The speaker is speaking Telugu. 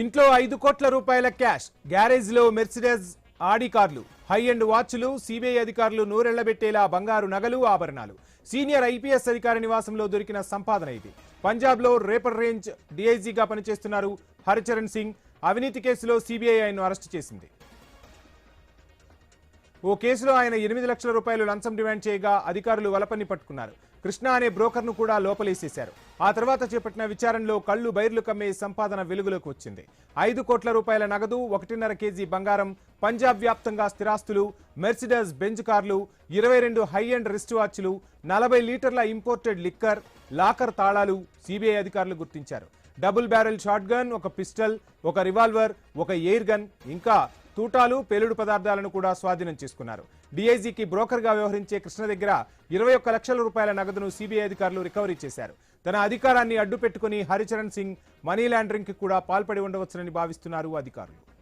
ఇంట్లో 5 కోట్ల రూపాయల క్యాష్, గ్యారేజ్ లో మెర్సిడెస్ ఆడి కార్లు, హై ఎండ్ వాచ్లు, సిబిఐ అధికారులు నూరెళ్లబెట్టేలా బంగారు నగలు, ఆభరణాలు. సీనియర్ ఐపీఎస్ అధికారి నివాసంలో దొరికిన సంపాదన ఇది. పంజాబ్ లో రేపర్ రేంజ్ డీఐజీగా పనిచేస్తున్నారు హరిచరణ్ సింగ్. అవినీతి కేసులో సిబిఐ ఆయన్ను అరెస్టు చేసింది. ఓ కేసులో ఆయన 8 లక్షల రూపాయలు లంచం డిమాండ్ చేయగా అధికారులు వలపన్ని పట్టుకున్నారు. కృష్ణ అనే బ్రోకర్ను కూడా లోపలేసేశారు. ఆ తర్వాత చేపట్టిన విచారణలో కళ్లు బైర్లు కమ్మే సంపాదన వెలుగులోకి వచ్చింది. 5 కోట్ల రూపాయల నగదు, 1.5 కేజీ బంగారం, పంజాబ్ వ్యాప్తంగా స్థిరాస్తులు, మెర్సిడెస్ బెంజ్ కార్లు, 22 హై ఎండ్ రిస్ట్ వాచ్లు, 40 లీటర్ల ఇంపోర్టెడ్ లిక్కర్, లాకర్ తాళాలు సిబిఐ అధికారులు గుర్తించారు. డబుల్ బ్యారెల్ షాట్ గన్, ఒక పిస్టల్, ఒక రివాల్వర్, ఒక ఎయిర్ గన్, ఇంకా తూటాలు, పేలుడు పదార్థాలను కూడా స్వాధీనం చేసుకున్నారు. డీఐజీకి బ్రోకర్ గా వ్యవహరించే కృష్ణ దగ్గర 21 లక్షల రూపాయల నగదును సిబిఐ అధికారులు రికవరీ చేశారు. తన అధికారాన్ని అడ్డు పెట్టుకుని హరిచరణ్ సింగ్ మనీ లాండరింగ్ కి కూడా పాల్పడి ఉండవచ్చునని భావిస్తున్నారు అధికారులు.